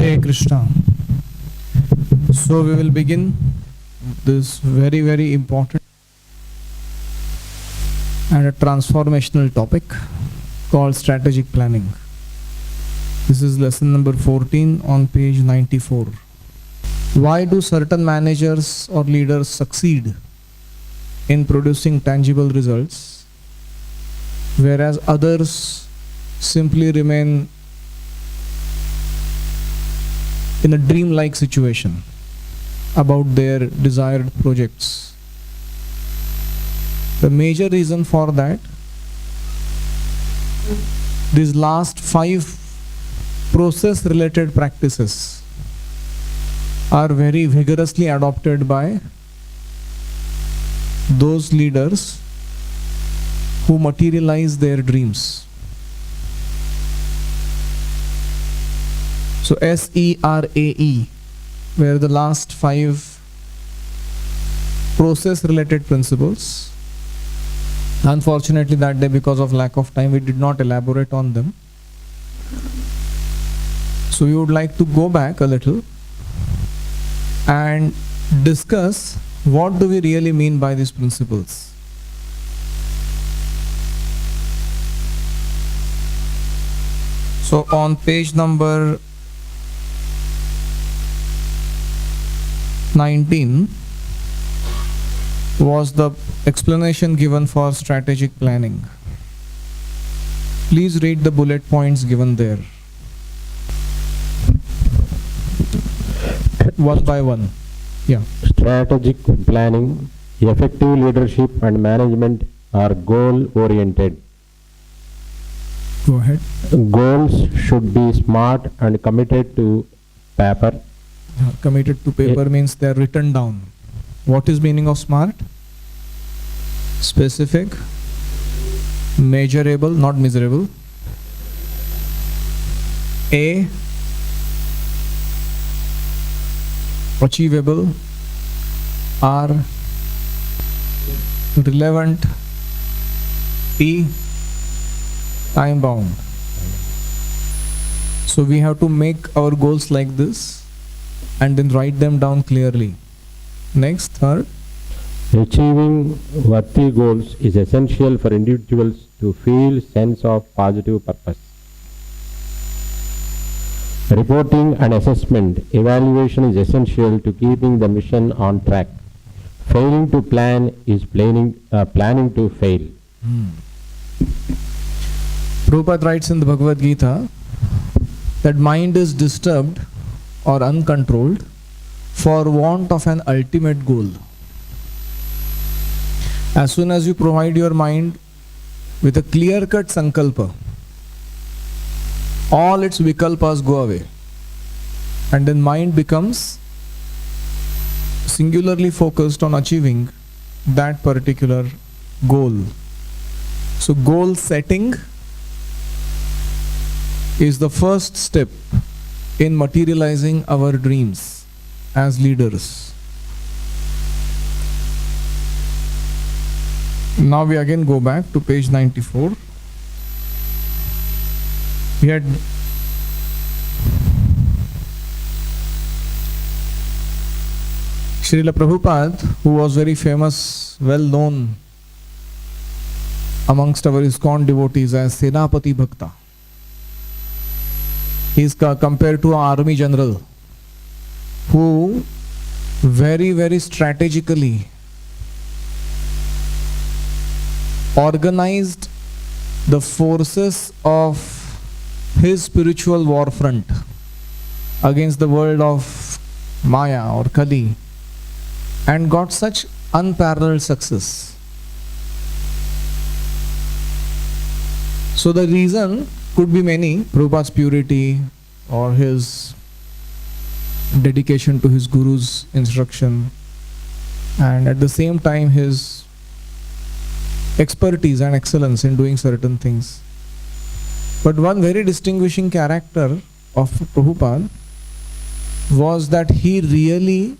Hare Krishna. So we will begin this very, very important and a transformational topic called strategic planning. This is lesson number 14 on page 94. Why do certain managers or leaders succeed in producing tangible results, whereas others simply remain in a dreamlike situation about their desired projects? The major reason for that, these last 5 process related practices are very vigorously adopted by those leaders who materialize their dreams. So SERAE, where the last 5 process related principles. Unfortunately that day, because of lack of time, we did not elaborate on them. So we would like to go back a little and discuss what do we really mean by these principles. So on page number 19 was the explanation given for strategic planning. Please read the bullet points given there, one by one. Yeah. Strategic planning, effective leadership and management are goal oriented. Go ahead. Goals should be smart and committed to paper. Committed to paper means they are written down. What is meaning of smart? Specific, measurable, not miserable. A, achievable. R, relevant. T, time bound. So we have to make our goals like this and then write them down clearly. Next, third. Achieving worthy goals is essential for individuals to feel sense of positive purpose. Reporting and assessment evaluation is essential to keeping the mission on track. Failing to plan is planning to fail. Prabhupada writes in the Bhagavad Gita that mind is disturbed or uncontrolled for want of an ultimate goal. As soon as you provide your mind with a clear-cut sankalpa, all its vikalpas go away, and then mind becomes singularly focused on achieving that particular goal. So goal setting is the first step in materializing our dreams as leaders. Now we again go back to page 94. We had Srila Prabhupada, who was very famous, well known amongst our ISKCON devotees as Senapati Bhakta. He is compared to an army general who very, very strategically organized the forces of his spiritual war front against the world of Maya or Kali and got such unparalleled success. So the reason could be many: Prabhupada's purity or his dedication to his guru's instruction, and at the same time his expertise and excellence in doing certain things. But one very distinguishing character of Prabhupada was that he really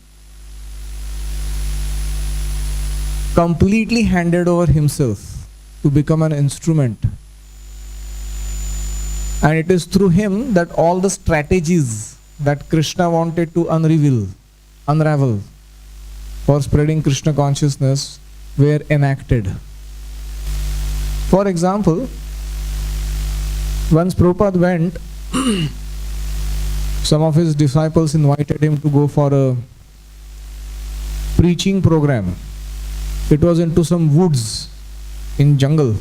completely handed over himself to become an instrument. And it is through him that all the strategies that Krishna wanted to unravel for spreading Krishna consciousness were enacted. For example, once Prabhupada went, some of his disciples invited him to go for a preaching program. It was into some woods in jungle.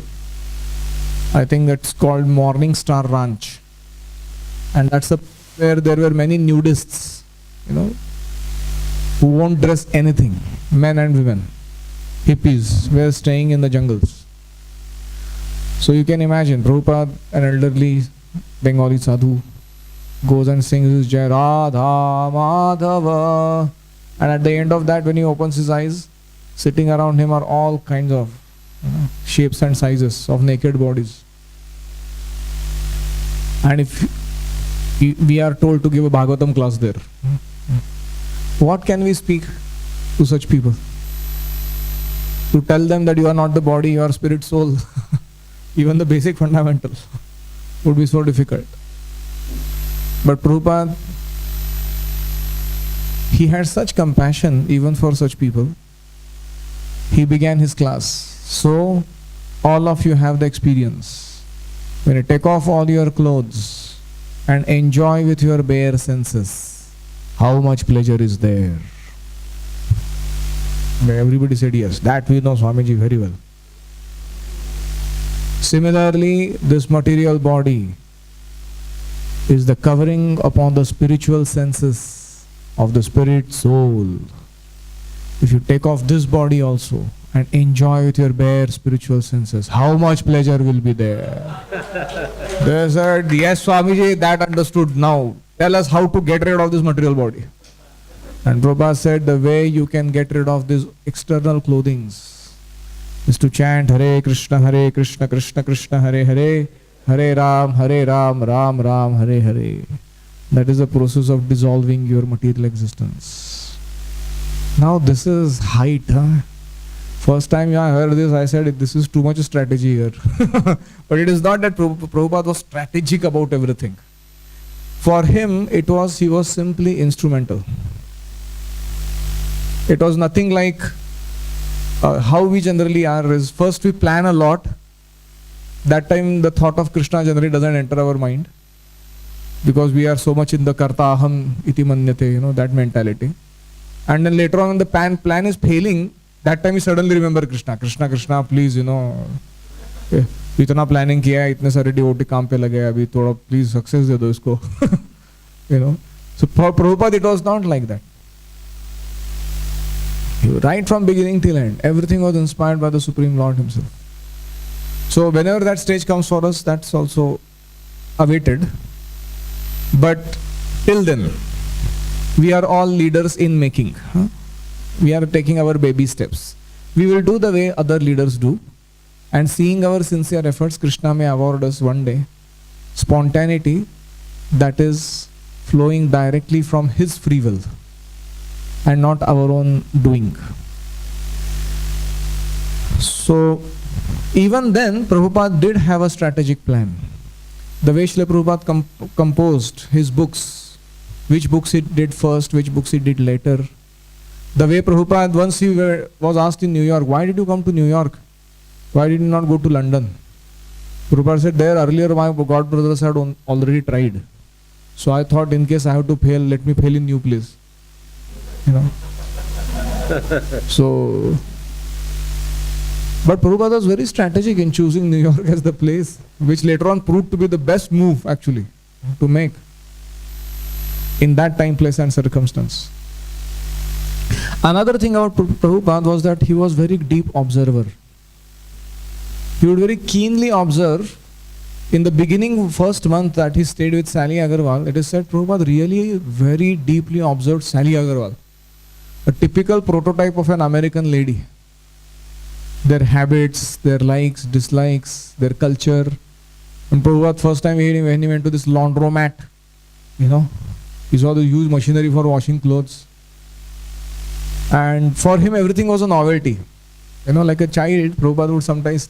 I think that's called Morning Star Ranch. And that's where there were many nudists, who won't dress anything, men and women. Hippies were staying in the jungles. So you can imagine, Prabhupada, an elderly Bengali sadhu, goes and sings his Jai Radha Madhava. And at the end of that, when he opens his eyes, sitting around him are all kinds of shapes and sizes of naked bodies. And if we are told to give a Bhagavatam class there, what can we speak to such people? To tell them that you are not the body, you are spirit, soul. Even the basic fundamentals would be so difficult. But Prabhupada, he had such compassion even for such people. He began his class. So, all of you have the experience. When you take off all your clothes and enjoy with your bare senses, how much pleasure is there? Everybody said yes. That we know Swamiji very well. Similarly, this material body is the covering upon the spiritual senses of the spirit soul. If you take off this body also and enjoy with your bare spiritual senses, how much pleasure will be there? They said, yes Swamiji, that understood. Now tell us how to get rid of this material body. And Prabhupada said, the way you can get rid of these external clothings is to chant Hare Krishna, Krishna Krishna, Hare Hare, Hare Ram, Ram Ram, Hare Hare. That is the process of dissolving your material existence. Now this is height. First time I heard this, I said this is too much strategy here. But it is not that Prabhupada was strategic about everything. For him, he was simply instrumental. It was nothing like how we generally are is first we plan a lot. That time the thought of Krishna generally doesn't enter our mind because we are so much in the karta aham iti manyate, that mentality. And then later on when the plan is failing, that time we suddenly remember Krishna, please, इतना planning किया है, इतने सारे devotee काम पे लगे, अभी थोड़ा please success दे दो इसको. So for Prabhupada it was not like that. Right from beginning till end, everything was inspired by the Supreme Lord Himself. So whenever that stage comes for us, that's also awaited. But till then, we are all leaders in making. We are taking our baby steps. We will do the way other leaders do. And seeing our sincere efforts, Krishna may award us one day spontaneity that is flowing directly from His free will and not our own doing. So, even then, Prabhupada did have a strategic plan. The way Srila Prabhupada composed his books, which books he did first, which books he did later. The way Prabhupada, once he was asked in New York, why did you come to New York? Why did you not go to London? Prabhupada said, there earlier my God brothers had already tried. So I thought in case I have to fail, let me fail in new place. So, but Prabhupada was very strategic in choosing New York as the place, which later on proved to be the best move actually to make in that time, place and circumstance. Another thing about Prabhupada was that he was very deep observer. He would very keenly observe. In the beginning, first month that he stayed with Sally Agarwal, it is said Prabhupada really very deeply observed Sally Agarwal, a typical prototype of an American lady. Their habits, their likes, dislikes, their culture. And Prabhupada first time when he went to this laundromat, he saw the huge machinery for washing clothes. And for him everything was a novelty. Like a child, Prabhupada would sometimes,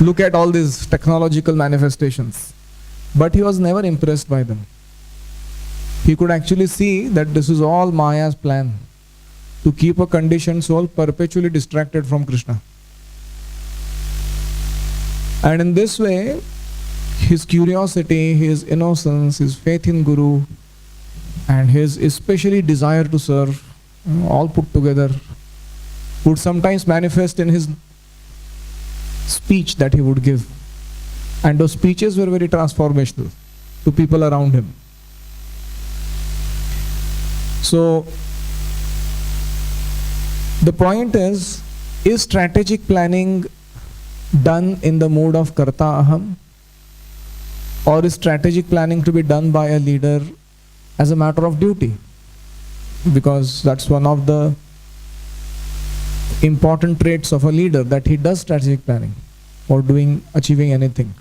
look at all these technological manifestations. But he was never impressed by them. He could actually see that this is all Maya's plan to keep a conditioned soul perpetually distracted from Krishna. And in this way, his curiosity, his innocence, his faith in Guru, and his especially desire to serve, all put together, would sometimes manifest in his speech that he would give. And those speeches were very transformational to people around him. So, the point is strategic planning done in the mode of Karta Aham, or is strategic planning to be done by a leader as a matter of duty? Because that's one of the important traits of a leader, that he does strategic planning or achieving anything.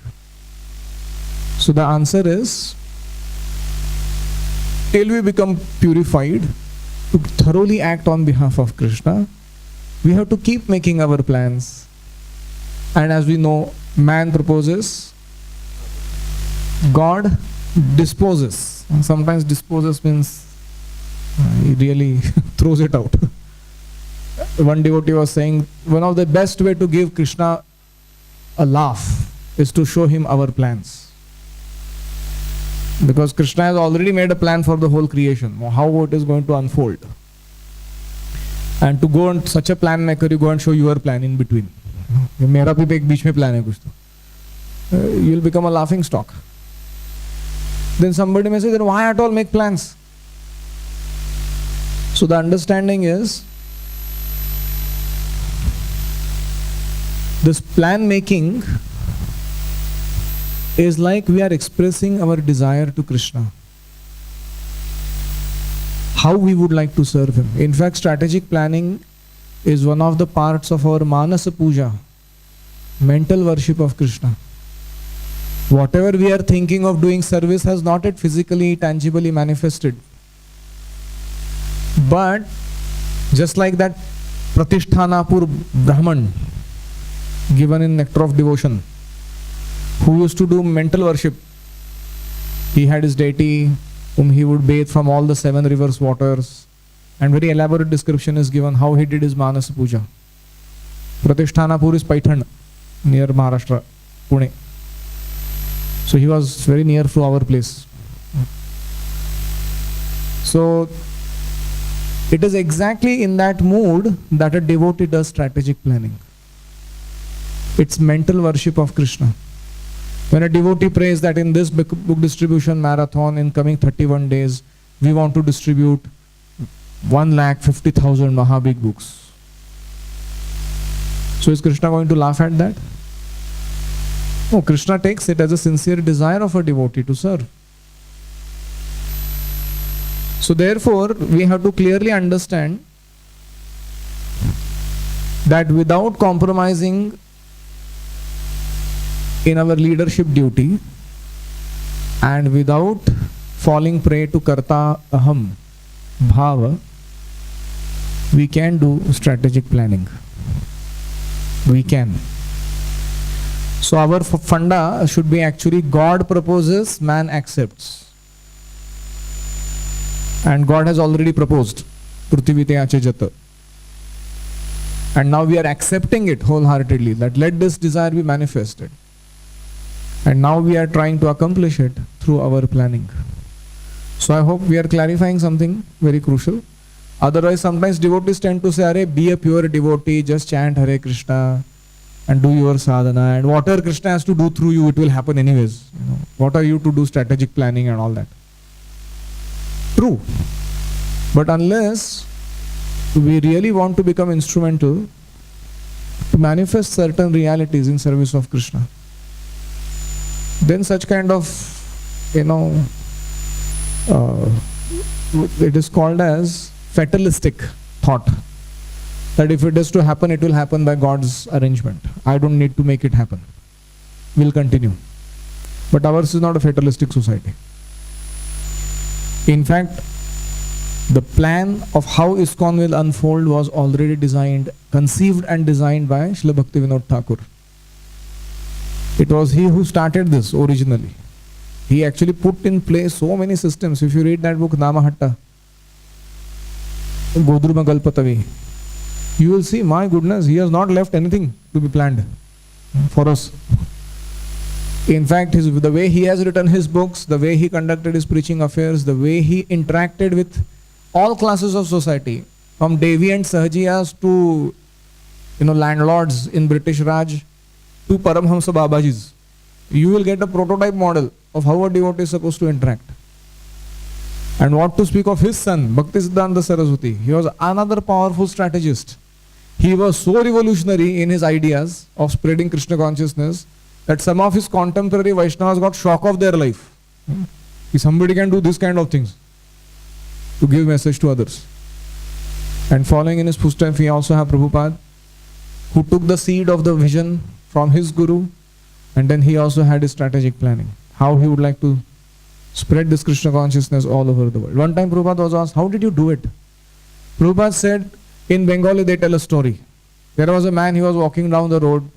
So the answer is, till we become purified to thoroughly act on behalf of Krishna, we have to keep making our plans. And as we know, man proposes, God disposes. And sometimes disposes means he really throws it out. One devotee was saying, one of the best way to give Krishna a laugh is to show him our plans. Because Krishna has already made a plan for the whole creation, how it is going to unfold. And to go on such a plan maker, you go and show your plan in between. मेरा भी एक बीच में plan है कुछ तो. You'll become a laughing stock. Then somebody may say, then why at all make plans? So the understanding is, this plan making is like we are expressing our desire to Krishna, how we would like to serve him. In fact, strategic planning is one of the parts of our Manasa Puja, mental worship of Krishna. Whatever we are thinking of doing service has not yet physically, tangibly manifested. But just like that Pratishtanapur Brahman given in Nectar of Devotion, who used to do mental worship, he had his deity whom he would bathe from all the 7 rivers waters, and very elaborate description is given how he did his Manasa Puja. Pratishtanapur is Paithan, near Maharashtra, Pune. So he was very near to our place. So it is exactly in that mood that a devotee does strategic planning. It's mental worship of Krishna. When a devotee prays that in this book distribution marathon in coming 31 days, we want to distribute 150,000 Mahabig books. So is Krishna going to laugh at that? No, Krishna takes it as a sincere desire of a devotee to serve. So therefore, we have to clearly understand that without compromising in our leadership duty and without falling prey to Karta Aham Bhava, we can do strategic planning. We can. So our funda should be actually God proposes, man accepts. And God has already proposed. Prithivite ache jata. And now we are accepting it wholeheartedly, that let this desire be manifested. And now we are trying to accomplish it through our planning. So I hope we are clarifying something very crucial. Otherwise, sometimes devotees tend to say, Arey, be a pure devotee, just chant Hare Krishna and do your sadhana, and whatever Krishna has to do through you, it will happen anyways. What are you to do strategic planning and all that? True. But unless we really want to become instrumental to manifest certain realities in service of Krishna, then such kind of, it is called as fatalistic thought, that if it is to happen, it will happen by God's arrangement. I don't need to make it happen. We'll continue. But ours is not a fatalistic society. In fact, the plan of how ISKCON will unfold was already designed, conceived and designed by Srila Bhaktivinoda Thakur. It was he who started this originally. He actually put in place so many systems. If you read that book, Namahatta, Godruma Galpatavi, you will see, my goodness, he has not left anything to be planned for us. In fact, the way he has written his books, the way he conducted his preaching affairs, the way he interacted with all classes of society, from deviant Sahajiyas to landlords in British Raj to Paramhamsa Babajis, you will get a prototype model of how a devotee is supposed to interact. And what to speak of his son, Bhaktisiddhanta Saraswati. He was another powerful strategist. He was so revolutionary in his ideas of spreading Krishna consciousness that some of his contemporary Vaishnavas got shock of their life. If somebody can do this kind of things to give message to others. And following in his footsteps, we also have Prabhupada, who took the seed of the vision from his guru, and then he also had his strategic planning, how he would like to spread this Krishna consciousness all over the world. One time Prabhupada was asked, how did you do it? Prabhupada said, in Bengali they tell a story. There was a man, he was walking down the road.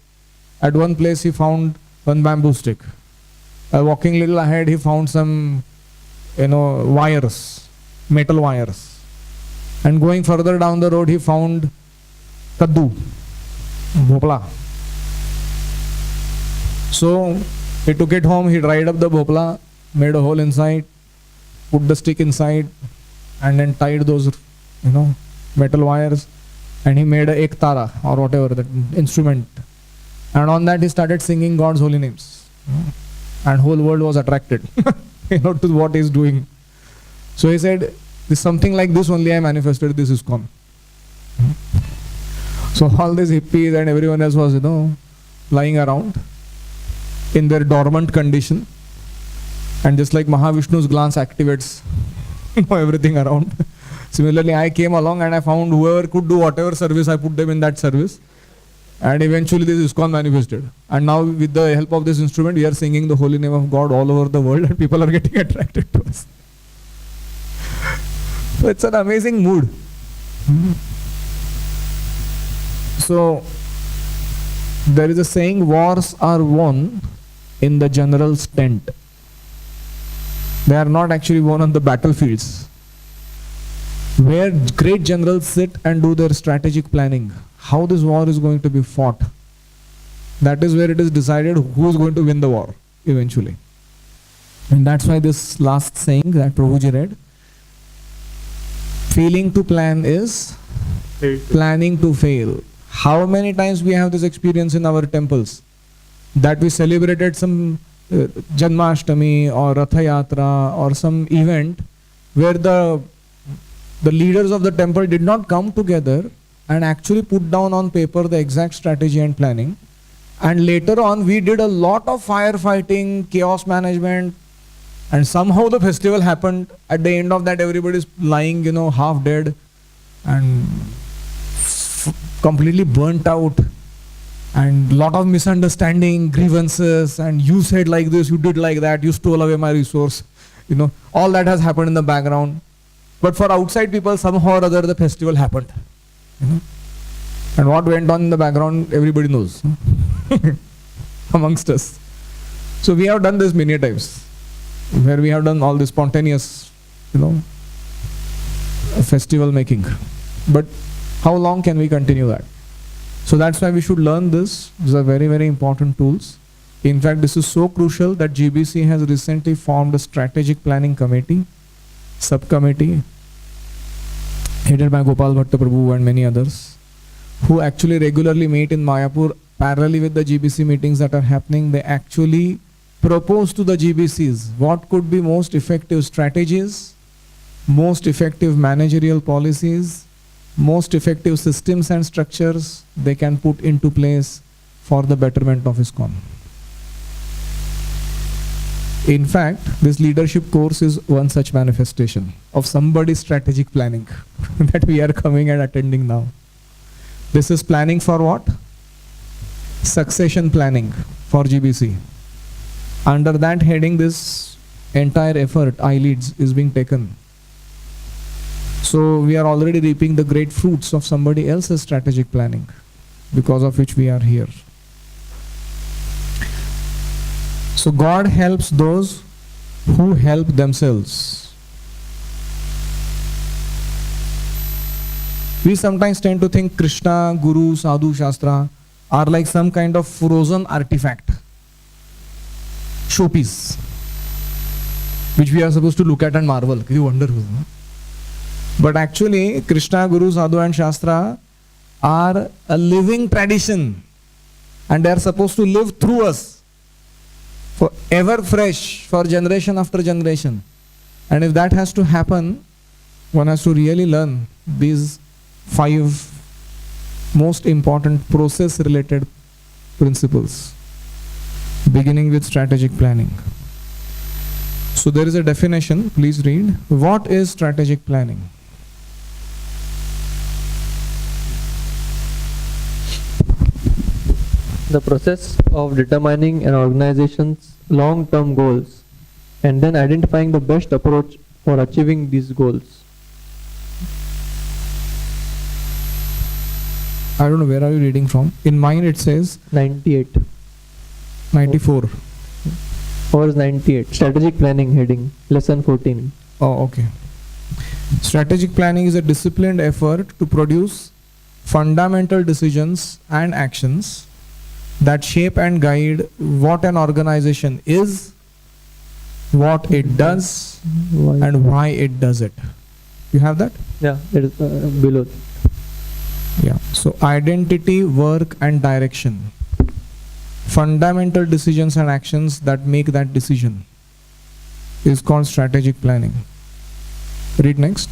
At one place he found one bamboo stick. Walking little ahead, he found some wires, metal wires. And going further down the road, he found kaddu, bhopla. So he took it home, he dried up the bhopla, made a hole inside, put the stick inside, and then tied those metal wires, and he made a ektara or whatever, that instrument. And on that he started singing God's holy names. And whole world was attracted to what he's doing. So he said, this something like this only I manifested, this is ISKCON. So all these hippies and everyone else was, lying around in their dormant condition. And just like Mahavishnu's glance activates everything around. Similarly, I came along and I found whoever could do whatever service, I put them in that service. And eventually this ISKCON manifested. And now with the help of this instrument, we are singing the holy name of God all over the world and people are getting attracted to us. So it's an amazing mood. So there is a saying, wars are won in the general's tent. They are not actually won on the battlefields, where great generals sit and do their strategic planning. How this war is going to be fought. That is where it is decided who is going to win the war eventually. And that's why this last saying that Prabhuji read, failing to plan is planning to fail. How many times we have this experience in our temples that we celebrated some Janmashtami or Ratha Yatra or some event where the leaders of the temple did not come together and actually put down on paper the exact strategy and planning. And later on we did a lot of firefighting, chaos management, and somehow the festival happened. At the end of that, everybody is lying, half dead and completely burnt out, and lot of misunderstanding, grievances, and you said like this, you did like that, you stole away my resource. All that has happened in the background. But for outside people, somehow or other, the festival happened. And what went on in the background, everybody knows amongst us. So we have done this many times, where we have done all this spontaneous, festival making. But how long can we continue that? So that's why we should learn this. These are very, very important tools. In fact, this is so crucial that GBC has recently formed a strategic planning committee, subcommittee, headed by Gopal Bhatta Prabhu and many others, who actually regularly meet in Mayapur parallelly with the GBC meetings that are happening. They actually propose to the GBCs what could be most effective strategies, most effective managerial policies, most effective systems and structures they can put into place for the betterment of ISKCON. In fact, this leadership course is one such manifestation of somebody's strategic planning that we are coming and attending now. This is planning for what? Succession planning for GBC. Under that heading, this entire effort, iLeads, is being taken. So we are already reaping the great fruits of somebody else's strategic planning, because of which we are here. So God helps those who help themselves. We sometimes tend to think Krishna, Guru, Sadhu, Shastra are like some kind of frozen artifact, showpiece, which we are supposed to look at and marvel. You wonder who. But actually, Krishna, Guru, Sadhu and Shastra are a living tradition, and they are supposed to live through us, for ever fresh, for generation after generation. And if that has to happen, one has to really learn these 5 most important process related principles, beginning with strategic planning. So there is a definition, please read. What is strategic planning? The process of determining an organization's long-term goals and then identifying the best approach for achieving these goals. I don't know, where are you reading from? In mine it says 98. 94. Verse 98. Strategic planning heading. Lesson 14. Oh, okay. Strategic planning is a disciplined effort to produce fundamental decisions and actions that shape and guide what an organization is, what it does, Why? and why it does it. You have that? Yeah, it is below. Yeah. So identity, work and direction. Fundamental decisions and actions that make that decision is called strategic planning. Read next.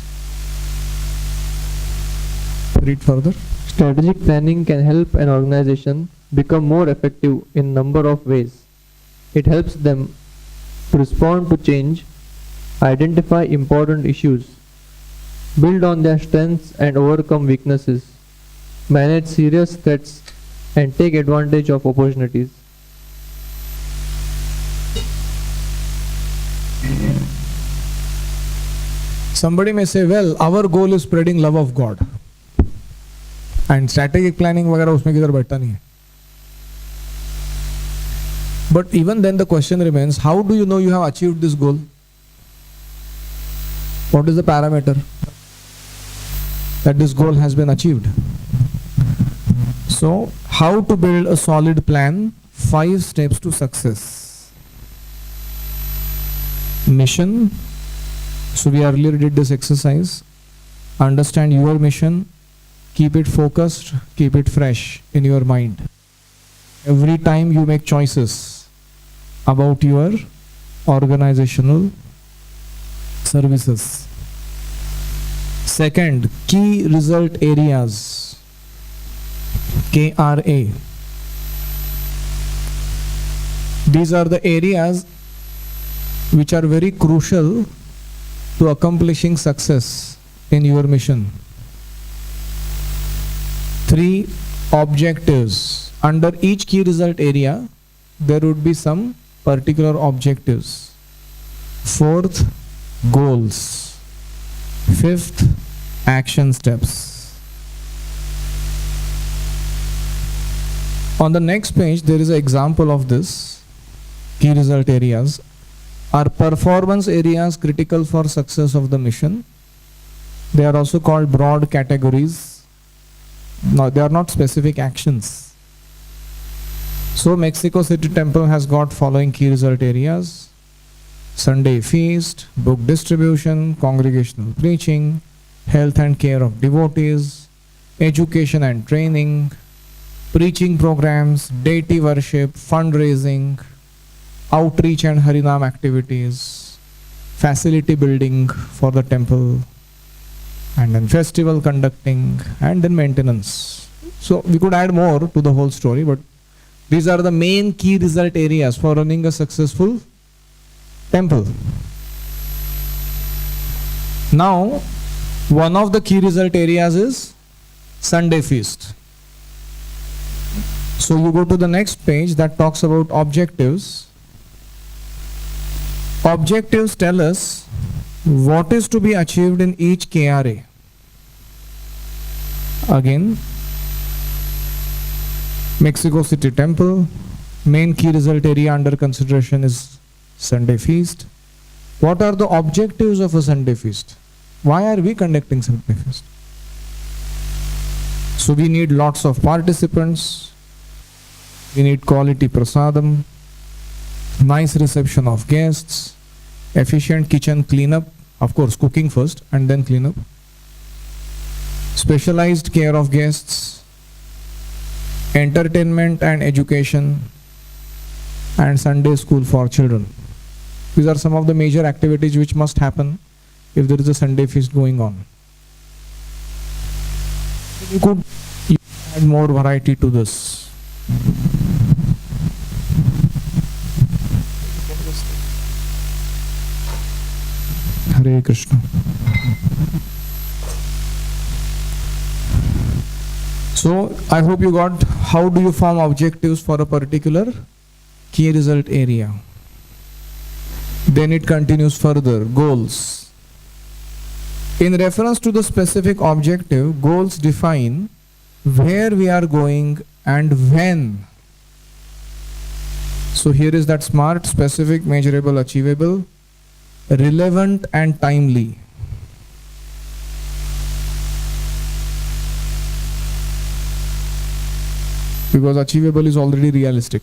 Read further. Strategic planning can help an organization become more effective in number of ways. It helps them to respond to change, identify important issues, build on their strengths and overcome weaknesses, manage serious threats and take advantage of opportunities. Somebody may say, well, our goal is spreading love of God. And strategic planning वगैरह उसमें किधर बैठता नहीं है. But even then the question remains, how do you know you have achieved this goal? What is the parameter that this goal has been achieved? So, how to build a solid plan? 5 steps to success. Mission. So we earlier did this exercise. Understand your mission. Keep it focused. Keep it fresh in your mind. Every time you make choices about your organizational services. Second, key result areas. KRA. These are the areas which are very crucial to accomplishing success in your mission. 3 objectives. Under each key result area, there would be some particular objectives. 4th, goals. 5th, action steps. On the next page, there is an example of this. Key result areas are performance areas critical for success of the mission. They are also called broad categories. Now, they are not specific actions. So Mexico City Temple has got following key result areas: Sunday feast, book distribution, congregational preaching, health and care of devotees, education and training, preaching programs, deity worship, fundraising, outreach and Harinam activities, facility building for the temple, and then festival conducting, and then maintenance. So we could add more to the whole story, but these are the main key result areas for running a successful temple. Now, one of the key result areas is Sunday feast. So you go to the next page that talks about objectives. Objectives tell us what is to be achieved in each KRA. Again, Mexico City Temple, main key result area under consideration is Sunday feast. What are the objectives of a Sunday feast? Why are we conducting Sunday feast? So we need lots of participants, we need quality prasadam, nice reception of guests, efficient kitchen cleanup, of course cooking first and then cleanup, specialized care of guests, entertainment and education, and Sunday school for children. These are some of the major activities which must happen if there is a Sunday feast going on. You could add more variety to this. Hare Krishna. So I hope you got how do you form objectives for a particular key result area. Then it continues further, goals. In reference to the specific objective, goals define where we are going and when. So here is that SMART: specific, measurable, achievable, relevant and timely. Because achievable is already realistic.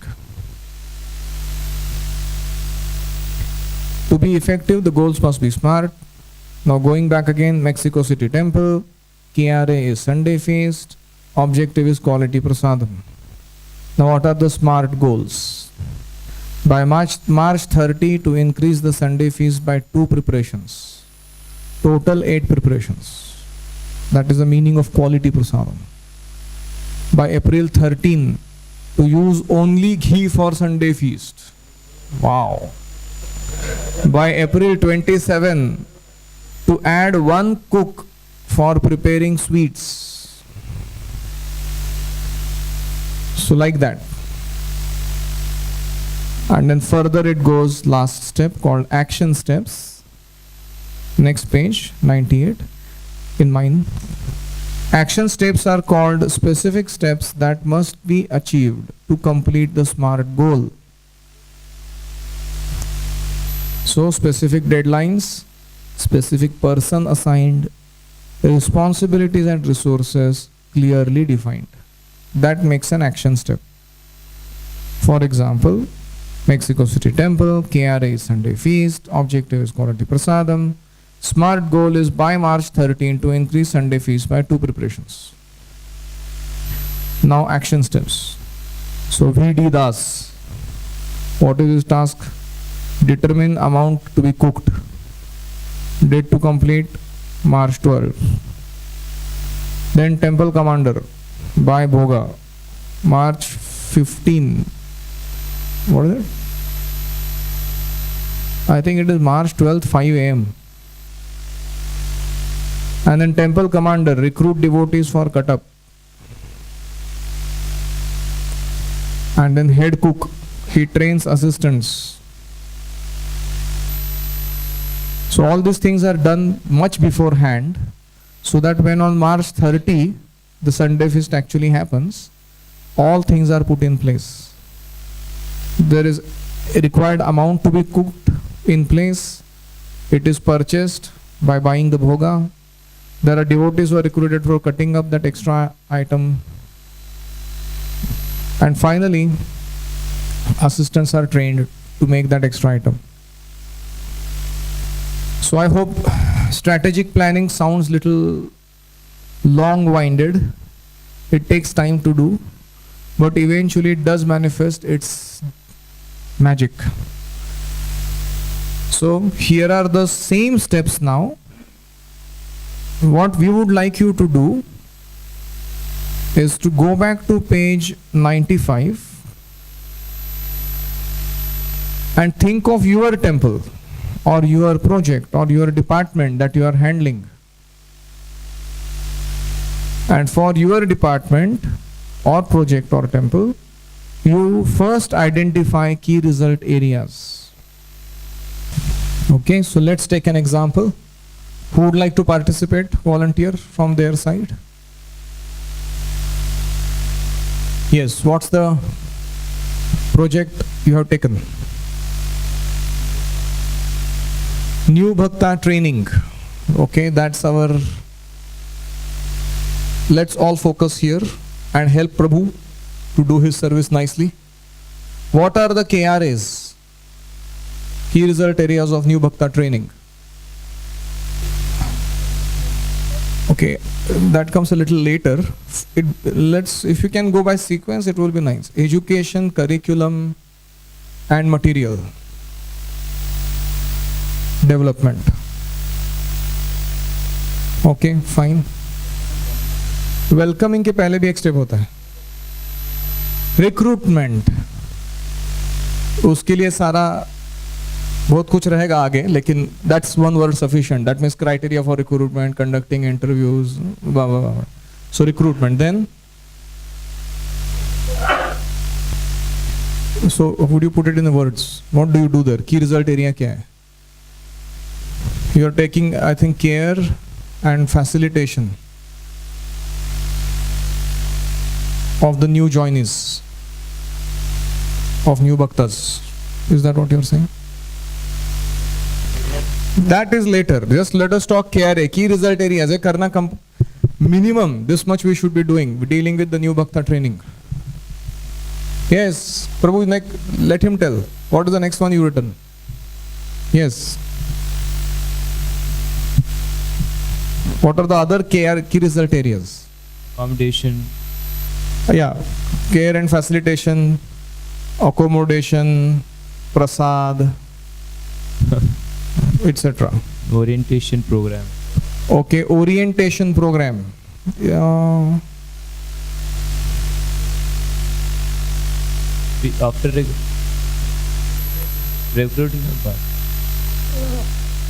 To be effective, the goals must be SMART. Now going back again, Mexico City Temple, KRA is Sunday feast, objective is quality prasadam. Now what are the SMART goals? By March 30 to increase the Sunday feast by 2 preparations. Total 8 preparations. That is the meaning of quality prasadam. By April 13 to use only ghee for Sunday feast. Wow. By April 27 to add 1 cook for preparing sweets. So like that. And then further it goes, last step called action steps. Next page, 98 in mine. Action steps are called specific steps that must be achieved to complete the SMART goal. So specific deadlines, specific person assigned, responsibilities and resources clearly defined. That makes an action step. For example, Mexico City Temple, KRA is Sunday feast, objective is quality prasadam. SMART goal is by March 13 to increase Sunday feast by 2 preparations. Now action steps. So VD Das, what is his task? Determine amount to be cooked. Date to complete March 12. Then temple commander by Bhoga, March 15. What is it? I think it is March 12th, 5 am. And then temple commander recruit devotees for cut-up. And then head cook, he trains assistants. So all these things are done much beforehand, so that when on March 30 the Sunday feast actually happens, all things are put in place. There is a required amount to be cooked in place. It is purchased by buying the bhoga. There are devotees who are recruited for cutting up that extra item. And finally, assistants are trained to make that extra item. So I hope strategic planning sounds little long-winded. It takes time to do, but eventually it does manifest its magic. So here are the same steps now. What we would like you to do is to go back to page 95 and think of your temple or your project or your department that you are handling. And for your department or project or temple, you first identify key result areas. Okay, so let's take an example. Who would like to participate, volunteer from their side? Yes, what's the project you have taken? New Bhakta training. Okay, that's our. Let's all focus here and help Prabhu to do his service nicely. What are the KRAs? Key result areas of New Bhakta training. Okay, that comes a little later. If you can go by sequence, it will be nice. Education, curriculum, and material development. Okay, fine. Welcoming के पहले भी एक step होता है, recruitment. उसके लिए सारा बहुत कुछ रहेगा आगे, लेकिन that's one word sufficient. That means criteria for recruitment, conducting interviews, so recruitment. Then so would you put it in the words? What do you do there? Key result area क्या है? You are taking, I think, care and facilitation of the new joinees, of new bhaktas. Is that what you are saying? That is later. Just let us talk KRA, key result areas. Karna minimum, this much we should be doing, dealing with the new bhakta training. Yes, Prabhu, let him tell. What is the next one you written? Yes. What are the other key result areas? Accommodation. Yeah, care and facilitation, accommodation, prasad, etc. Orientation program. Okay, orientation program. Yeah. After recruiting.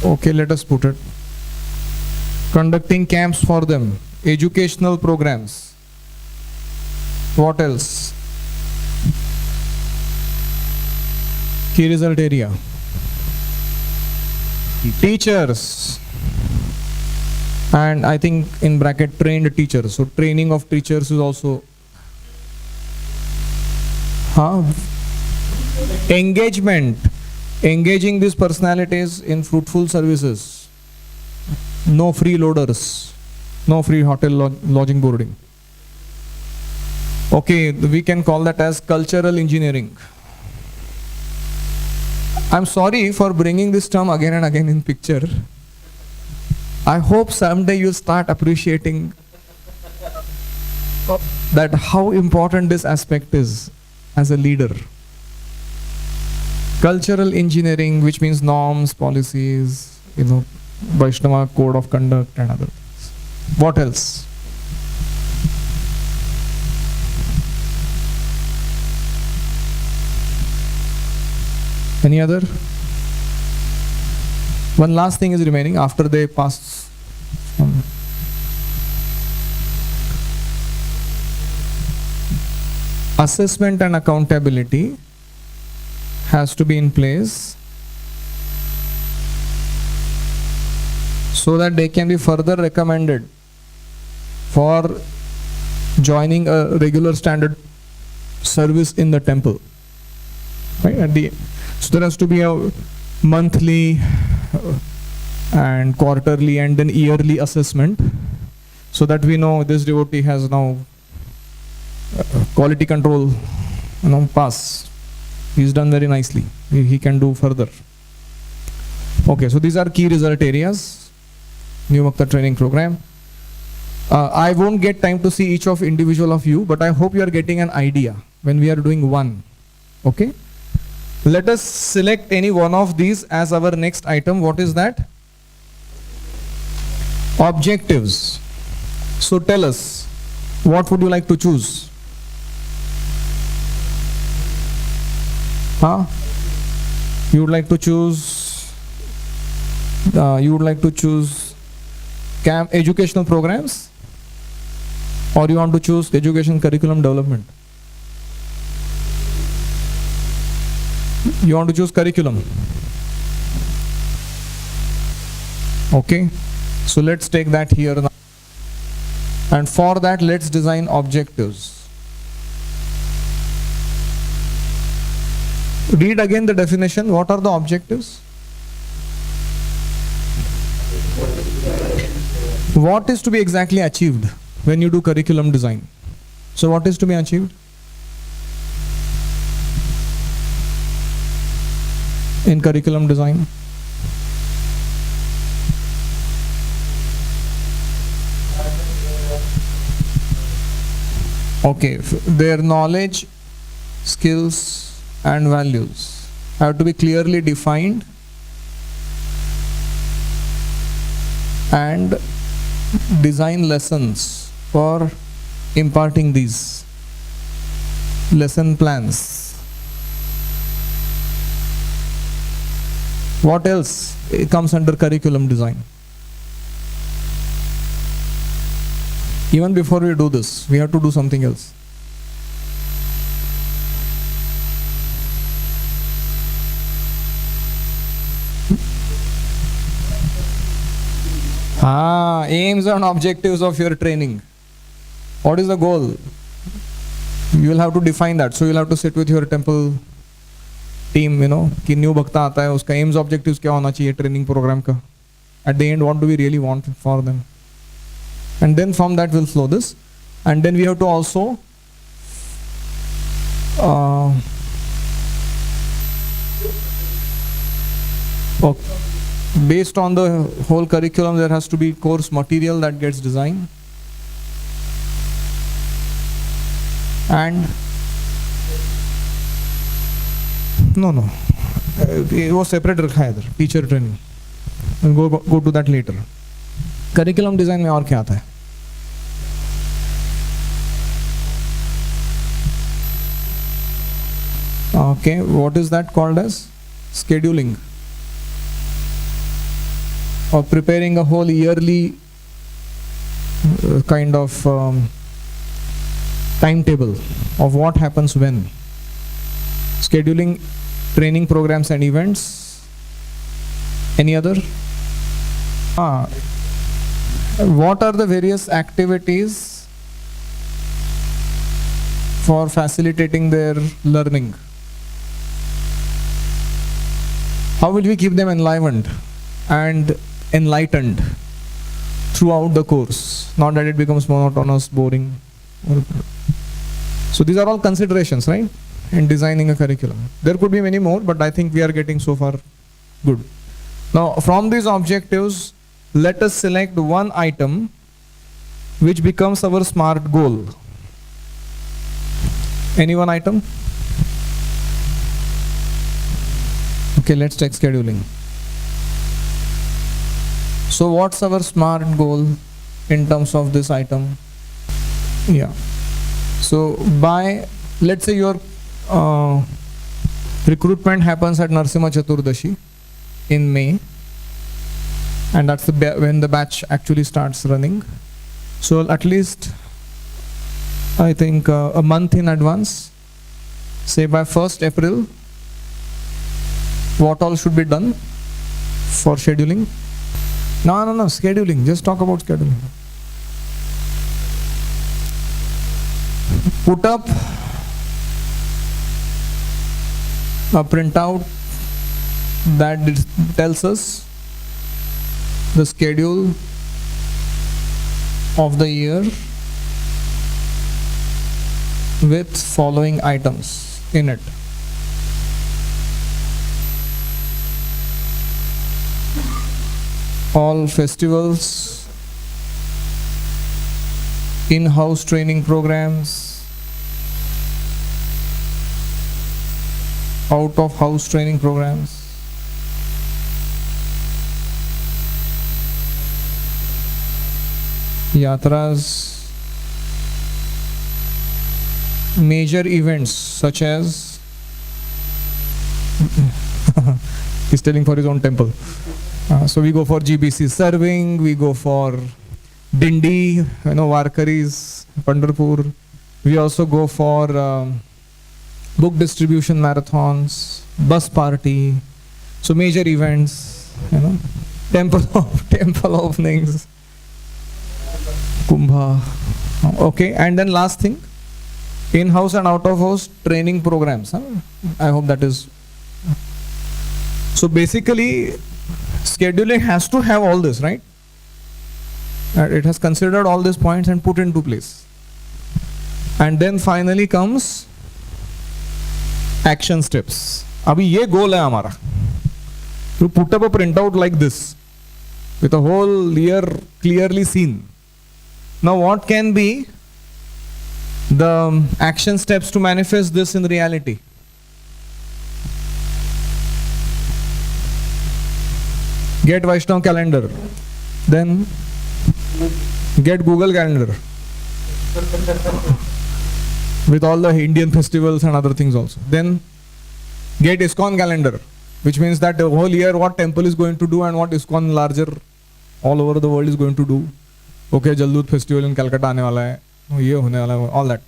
Okay, let us put it. Conducting camps for them, educational programs. What else? Key result area. Teachers. And I think in bracket trained teachers. So training of teachers is also. Engagement. Engaging these personalities in fruitful services. No freeloaders. No free hotel lodging boarding. Okay, we can call that as cultural engineering. I'm sorry for bringing this term again and again in picture. I hope someday you'll start appreciating that how important this aspect is as a leader. Cultural engineering, which means norms, policies, Vaishnava code of conduct and other things. What else? Any other? One last thing is remaining after they pass. Assessment and accountability has to be in place so that they can be further recommended for joining a regular standard service in the temple. Right? So there has to be a monthly and quarterly and then yearly assessment so that we know this devotee has now quality control pass. He's done very nicely. He can do further. Okay, so these are key result areas. New Bhakta training program. I won't get time to see each of individual of you, but I hope you are getting an idea when we are doing one. Okay? Let us select any one of these as our next item. What is that? Objectives. So tell us, what would you like to choose? You would like to choose educational programs, or you want to choose education curriculum development? You want to choose curriculum. Okay, so let's take that here now. And for that, let's design objectives. Read again the definition. What are the objectives? What is to be exactly achieved when you do curriculum design? So what is to be achieved? In curriculum design? Okay, their knowledge, skills and values have to be clearly defined and design lessons for imparting these lesson plans. What else comes under curriculum design? Even before we do this, we have to do something else. Aims and objectives of your training. What is the goal? You will have to define that. So you will have to sit with your temple team, कि new भक्ता आता है उसका aims objectives क्या होना चाहिए training program का. At the end, what do we really want for them? And then from that we'll flow this. And then we have to also based on the whole curriculum, there has to be course material that gets designed. And no, it was separate रखा है इधर teacher training. We'll go to that later. Curriculum design में और क्या आता है? Okay, what is that called as? Scheduling. Or preparing a whole yearly kind of timetable of what happens when. Scheduling training programs and events. Any other? What are the various activities for facilitating their learning? How will we keep them enlivened and enlightened throughout the course? Not that it becomes monotonous, boring. So these are all considerations, right, in designing a curriculum. There could be many more, but I think we are getting so far good. Now, from these objectives, let us select one item which becomes our SMART goal. Any one item? Okay, let's check scheduling. So what's our SMART goal in terms of this item? Yeah. So by, let's say your recruitment happens at Narasimha Chaturdashi in May, and that's when the batch actually starts running. So at least I think a month in advance, say by 1st April, what all should be done for scheduling? No, scheduling, just talk about scheduling. Put up a printout that tells us the schedule of the year with following items in it. All festivals, in-house training programs, out-of-house training programs, yatras, major events such as he's telling for his own temple. So we go for GBC serving, we go for Dindi, Warkaris, Pandharpur. We also go for book distribution marathons, bus party. So major events, temple openings, Kumbha. Okay, and then last thing, in-house and out-of-house training programs. I hope that is. So basically, scheduling has to have all this, right? It has considered all these points and put into place. And then finally comes action steps. Abhi ye goal hai hamara. To put up a printout like this with a whole year clearly seen. Now what can be the action steps to manifest this in reality? Get Vaishnav calendar, then get Google calendar with all the Indian festivals and other things also. Then get ISKCON calendar, which means that the whole year what temple is going to do and what ISKCON larger all over the world is going to do. Okay, Jaldoot festival in Calcutta aane wala hai, ye hone wala hai, all that.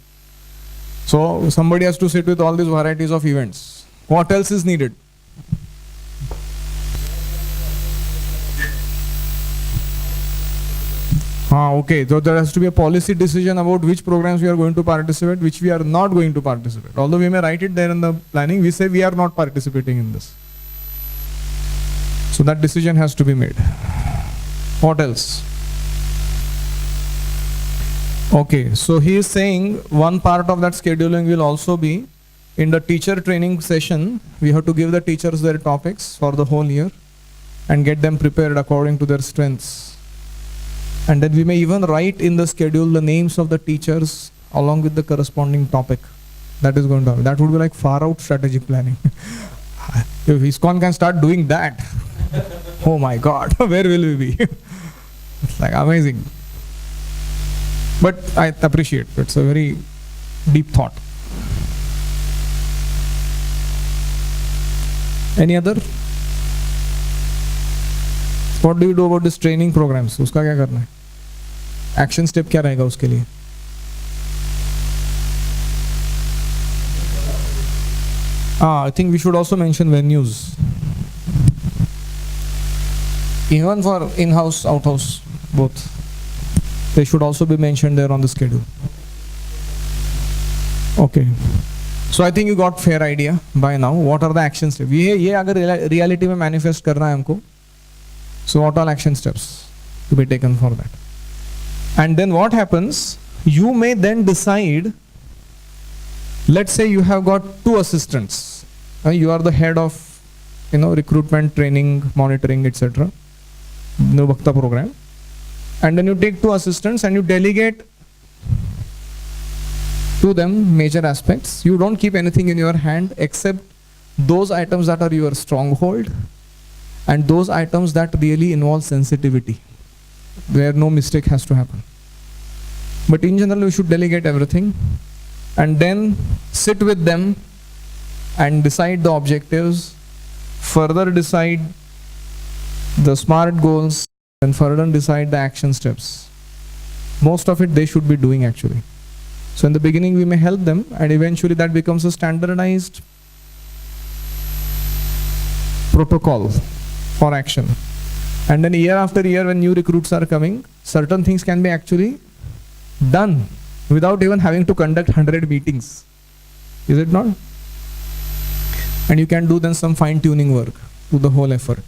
So somebody has to sit with all these varieties of events. What else is needed? Okay, so there has to be a policy decision about which programs we are going to participate, which we are not going to participate. Although we may write it there in the planning, we say we are not participating in this. So that decision has to be made. What else? Okay, so he is saying one part of that scheduling will also be in the teacher training session. We have to give the teachers their topics for the whole year and get them prepared according to their strengths. And then we may even write in the schedule the names of the teachers along with the corresponding topic. That is going to happen. That would be like far out strategic planning. If ISKCON can start doing that, oh my God, where will we be? It's like amazing. But I appreciate it. It's a very deep thought. Any other? What do you do about this training programs? उसका क्या करना है? Action step क्या रहेगा उसके लिए? I think we should also mention venues. Even for in-house, out-house, both. They should also be mentioned there on the schedule. Okay. So I think you got fair idea by now. What are the action steps? ये अगर reality में manifest करना है हमको, so what all action steps to be taken for that? And then what happens? You may then decide. Let's say you have got 2 assistants. You are the head of, recruitment, training, monitoring, etc. Nirvakta program. And then you take 2 assistants and you delegate to them major aspects. You don't keep anything in your hand except those items that are your stronghold and those items that really involve sensitivity, where no mistake has to happen. But in general, you should delegate everything and then sit with them and decide the objectives, further decide the SMART goals, and further decide the action steps. Most of it they should be doing actually. So in the beginning we may help them and eventually that becomes a standardized protocol for action. And then year after year when new recruits are coming, certain things can be actually done without even having to conduct 100 meetings. Is it not? And you can do then some fine-tuning work to the whole effort.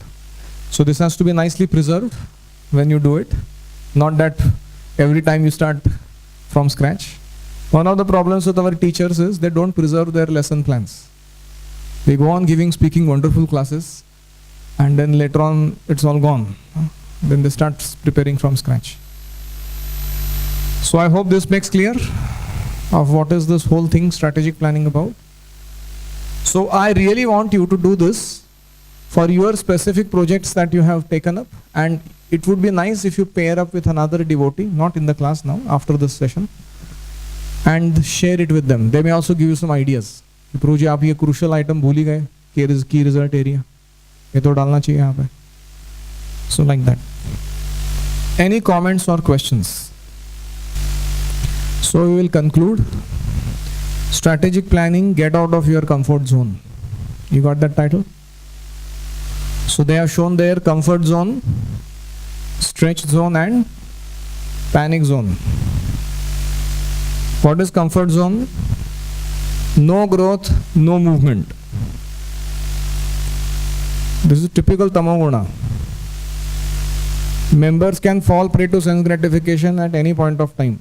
So this has to be nicely preserved when you do it. Not that every time you start from scratch. One of the problems with our teachers is they don't preserve their lesson plans. They go on speaking wonderful classes and then later on it's all gone. Then they start preparing from scratch. So I hope this makes clear of what is this whole thing strategic planning about. So I really want you to do this for your specific projects that you have taken up, and it would be nice if you pair up with another devotee, not in the class now, after this session, and share it with them. They may also give you some ideas. Prabhu ji, आप ये crucial item भूल ही गए, key result area, ये तो डालना चाहिए यहाँ पे. So like that. Any comments or questions? So we will conclude. Strategic planning, get out of your comfort zone. You got that title? So they have shown their comfort zone, stretch zone and panic zone. What is comfort zone? No growth, no movement. This is typical tamoguna. Members can fall prey to sense gratification at any point of time,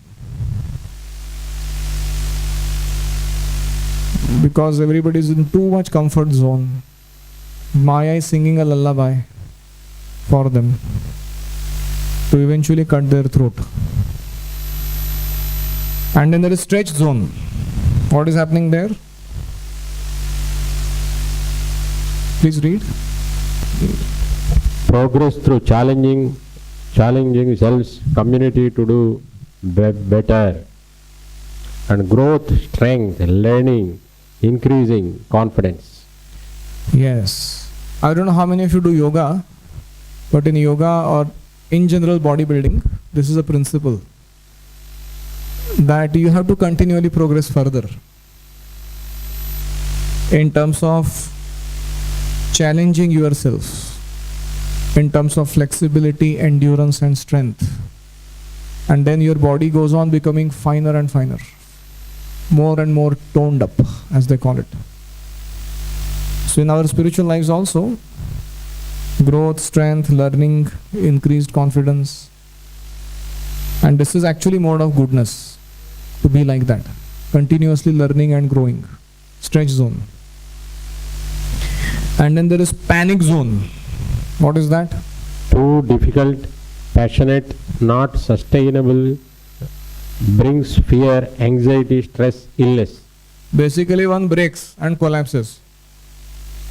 because everybody is in too much comfort zone. Maya is singing a lullaby for them to eventually cut their throat. And then there is stretch zone. What is happening there? Please read. Progress through challenging selves, community to do better, and growth, strength, learning, increasing confidence. Yes. I don't know how many of you do yoga, but in yoga or in general bodybuilding, this is a principle that you have to continually progress further in terms of challenging yourself, in terms of flexibility, endurance and strength. And then your body goes on becoming finer and finer, more and more toned up, as they call it. So in our spiritual lives also, growth, strength, learning, increased confidence. And this is actually mode of goodness, to be like that, continuously learning and growing. Stretch zone. And then there is panic zone. What is that? Too difficult, passionate, not sustainable, brings fear, anxiety, stress, illness. Basically one breaks and collapses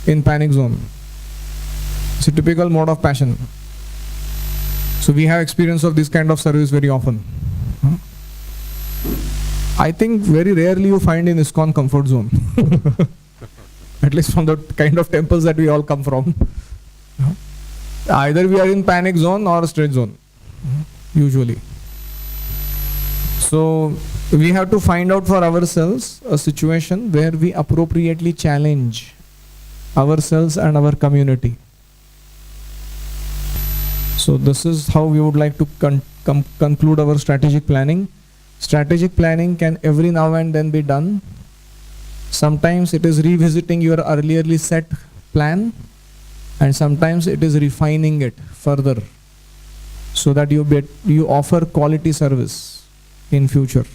in panic zone. It's a typical mode of passion. So we have experience of this kind of service very often. I think very rarely you find in ISKCON comfort zone. At least from the kind of temples that we all come from. Either we are in panic zone or stretch zone, usually. So we have to find out for ourselves a situation where we appropriately challenge ourselves and our community. So this is how we would like to conclude our strategic planning. Strategic planning can every now and then be done. Sometimes it is revisiting your earlierly set plan, and sometimes it is refining it further so that you offer quality service in future.